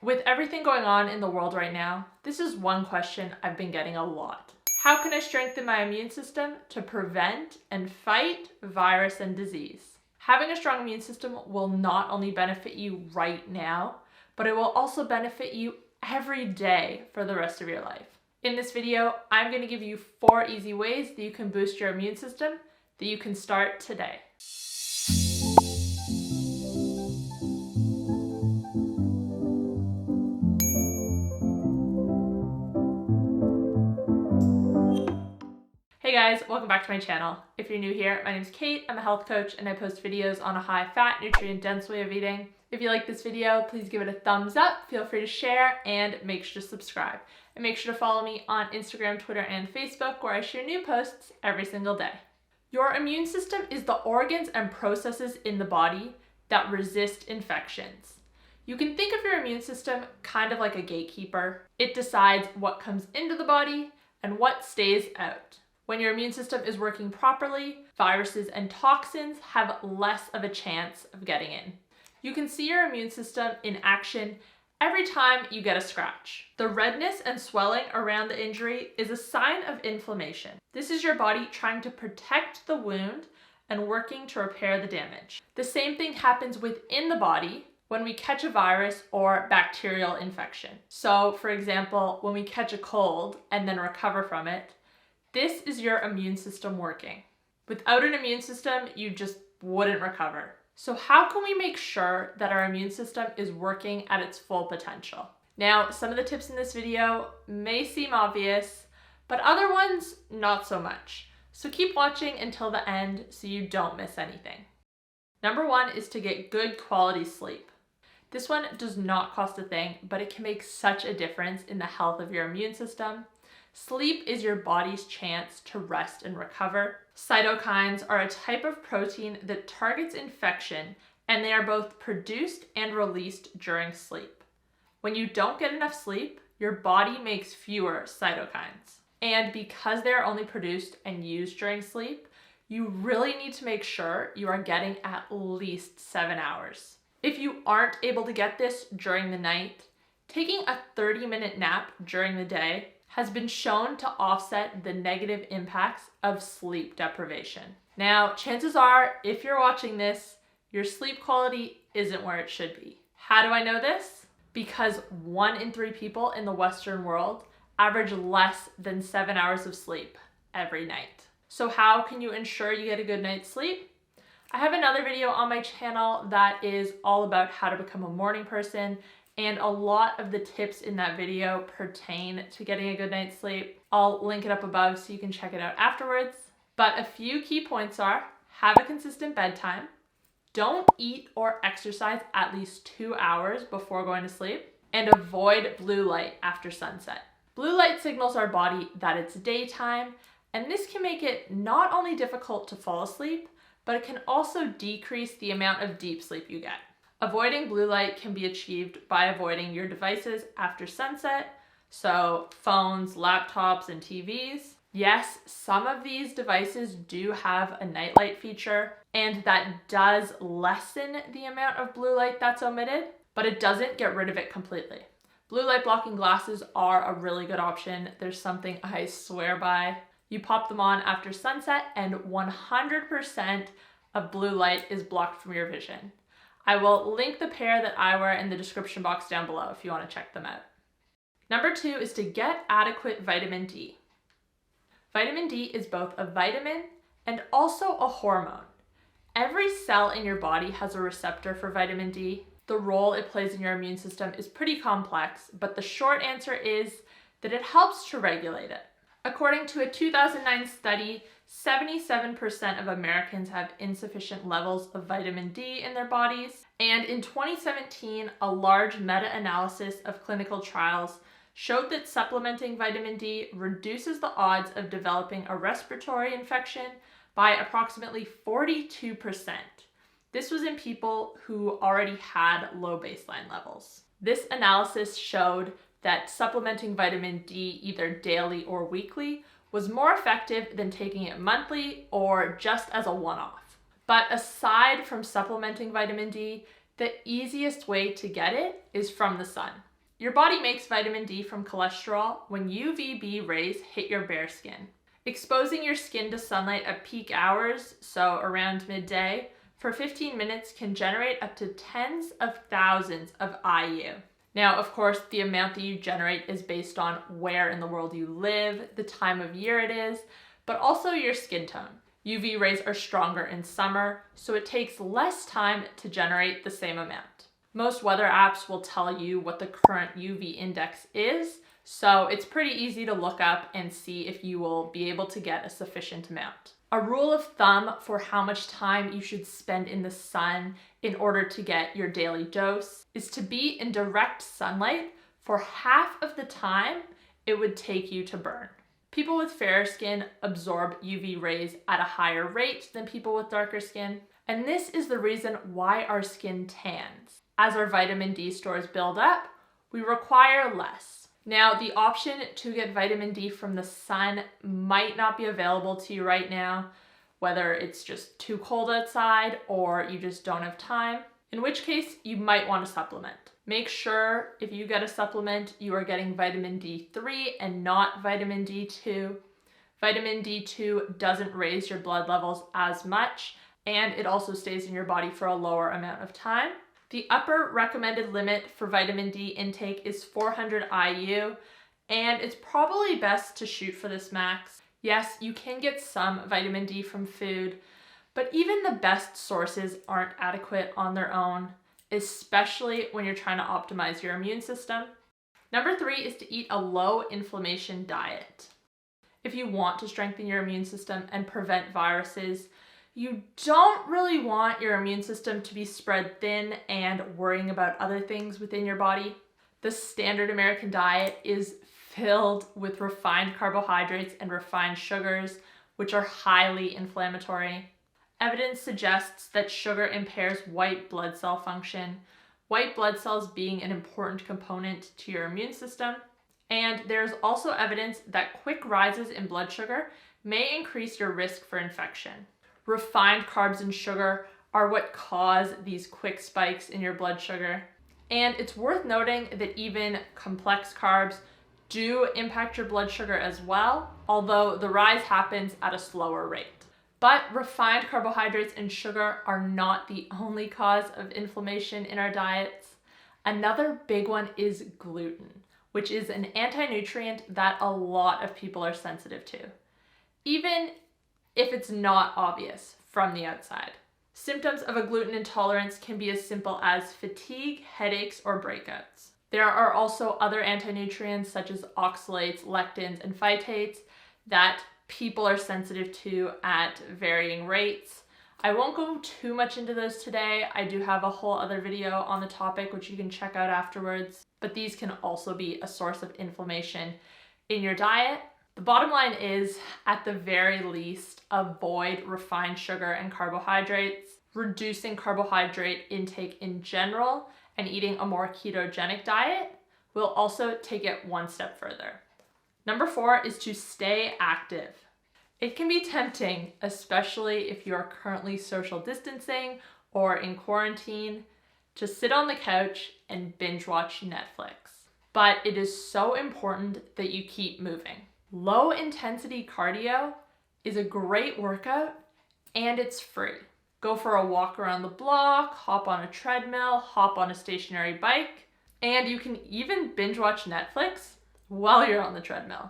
With everything going on in the world right now, this is one question I've been getting a lot. How can I strengthen my immune system to prevent and fight virus and disease? Having a strong immune system will not only benefit you right now, but it will also benefit you every day for the rest of your life. In this video, I'm going to give you 4 easy ways that you can boost your immune system that you can start today. Hey guys, welcome back to my channel. If you're new here, my name is Kate, I'm a health coach and I post videos on a high-fat, nutrient-dense way of eating. If you like this video, please give it a thumbs up, feel free to share, and make sure to subscribe. And make sure to follow me on Instagram, Twitter, and Facebook where I share new posts every single day. Your immune system is the organs and processes in the body that resist infections. You can think of your immune system kind of like a gatekeeper. It decides what comes into the body and what stays out. When your immune system is working properly, viruses and toxins have less of a chance of getting in. You can see your immune system in action every time you get a scratch. The redness and swelling around the injury is a sign of inflammation. This is your body trying to protect the wound and working to repair the damage. The same thing happens within the body when we catch a virus or bacterial infection. So, for example, when we catch a cold and then recover from it, this is your immune system working. Without an immune system, you just wouldn't recover. So how can we make sure that our immune system is working at its full potential? Now, some of the tips in this video may seem obvious, but other ones not so much. So keep watching until the end so you don't miss anything. Number 1 is to get good quality sleep. This one does not cost a thing, but it can make such a difference in the health of your immune system. Sleep is your body's chance to rest and recover. Cytokines are a type of protein that targets infection, and they are both produced and released during sleep. When you don't get enough sleep, your body makes fewer cytokines. And because they are only produced and used during sleep, you really need to make sure you are getting at least 7 hours. If you aren't able to get this during the night, taking a 30-minute nap during the day has been shown to offset the negative impacts of sleep deprivation. Now, chances are, if you're watching this, your sleep quality isn't where it should be. How do I know this? Because 1 in 3 people in the Western world average less than 7 hours of sleep every night. So how can you ensure you get a good night's sleep? I have another video on my channel that is all about how to become a morning person, and a lot of the tips in that video pertain to getting a good night's sleep. I'll link it up above so you can check it out afterwards. But a few key points are: have a consistent bedtime, don't eat or exercise at least 2 hours before going to sleep, and avoid blue light after sunset. Blue light signals our body that it's daytime, and this can make it not only difficult to fall asleep, but it can also decrease the amount of deep sleep you get. Avoiding blue light can be achieved by avoiding your devices after sunset, so phones, laptops, and TVs. Yes, some of these devices do have a nightlight feature, and that does lessen the amount of blue light that's emitted, but it doesn't get rid of it completely. Blue light blocking glasses are a really good option. There's something I swear by. You pop them on after sunset, and 100% of blue light is blocked from your vision. I will link the pair that I wear in the description box down below if you want to check them out. Number 2 is to get adequate vitamin D. Vitamin D is both a vitamin and also a hormone. Every cell in your body has a receptor for vitamin D. The role it plays in your immune system is pretty complex, but the short answer is that it helps to regulate it. According to a 2009 study, 77% of Americans have insufficient levels of vitamin D in their bodies. And in 2017, a large meta-analysis of clinical trials showed that supplementing vitamin D reduces the odds of developing a respiratory infection by approximately 42%. This was in people who already had low baseline levels. This analysis showed that supplementing vitamin D either daily or weekly was more effective than taking it monthly or just as a one-off. But aside from supplementing vitamin D, the easiest way to get it is from the sun. Your body makes vitamin D from cholesterol when UVB rays hit your bare skin. Exposing your skin to sunlight at peak hours, so around midday, for 15 minutes can generate up to tens of thousands of IU. Now, of course, the amount that you generate is based on where in the world you live, the time of year it is, but also your skin tone. UV rays are stronger in summer, so it takes less time to generate the same amount. Most weather apps will tell you what the current UV index is, so it's pretty easy to look up and see if you will be able to get a sufficient amount. A rule of thumb for how much time you should spend in the sun in order to get your daily dose is to be in direct sunlight for half of the time it would take you to burn. People with fairer skin absorb UV rays at a higher rate than people with darker skin, and this is the reason why our skin tans. As our vitamin D stores build up, we require less. Now, the option to get vitamin D from the sun might not be available to you right now, whether it's just too cold outside or you just don't have time, in which case you might want to supplement. Make sure if you get a supplement, you are getting vitamin D3 and not vitamin D2. Vitamin D2 doesn't raise your blood levels as much, and it also stays in your body for a lower amount of time. The upper recommended limit for vitamin D intake is 400 IU, and it's probably best to shoot for this max. Yes, you can get some vitamin D from food, but even the best sources aren't adequate on their own, especially when you're trying to optimize your immune system. Number 3 is to eat a low inflammation diet. If you want to strengthen your immune system and prevent viruses, you don't really want your immune system to be spread thin and worrying about other things within your body. The standard American diet is filled with refined carbohydrates and refined sugars, which are highly inflammatory. Evidence suggests that sugar impairs white blood cell function, white blood cells being an important component to your immune system. And there's also evidence that quick rises in blood sugar may increase your risk for infection. Refined carbs and sugar are what cause these quick spikes in your blood sugar. And it's worth noting that even complex carbs do impact your blood sugar as well, although the rise happens at a slower rate. But refined carbohydrates and sugar are not the only cause of inflammation in our diets. Another big one is gluten, which is an anti-nutrient that a lot of people are sensitive to, even if it's not obvious from the outside. Symptoms of a gluten intolerance can be as simple as fatigue, headaches, or breakouts. There are also other anti-nutrients such as oxalates, lectins, and phytates that people are sensitive to at varying rates. I won't go too much into those today. I do have a whole other video on the topic which you can check out afterwards, but these can also be a source of inflammation in your diet. The bottom line is, at the very least, avoid refined sugar and carbohydrates. Reducing carbohydrate intake in general and eating a more ketogenic diet will also take it one step further. Number 4 is to stay active. It can be tempting, especially if you are currently social distancing or in quarantine, to sit on the couch and binge watch Netflix. But it is so important that you keep moving. Low intensity cardio is a great workout and it's free. Go for a walk around the block, hop on a treadmill, hop on a stationary bike, and you can even binge watch Netflix while you're on the treadmill.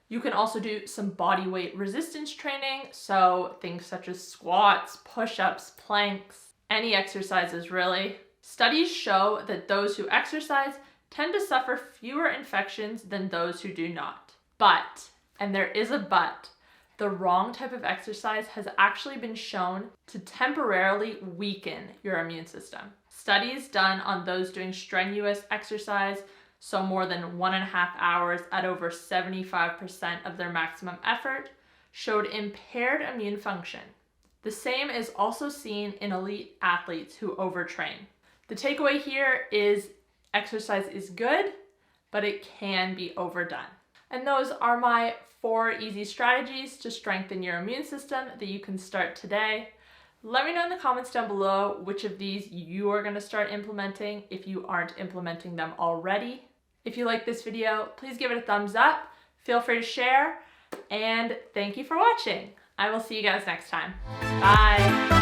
You can also do some body weight resistance training, so things such as squats, push-ups, planks, any exercises really. Studies show that those who exercise tend to suffer fewer infections than those who do not. But, and there is a but, the wrong type of exercise has actually been shown to temporarily weaken your immune system. Studies done on those doing strenuous exercise, so more than 1.5 hours at over 75% of their maximum effort, showed impaired immune function. The same is also seen in elite athletes who overtrain. The takeaway here is exercise is good, but it can be overdone. And those are my 4 easy strategies to strengthen your immune system that you can start today. Let me know in the comments down below which of these you are going to start implementing if you aren't implementing them already. If you like this video, please give it a thumbs up. Feel free to share, and thank you for watching. I will see you guys next time. Bye.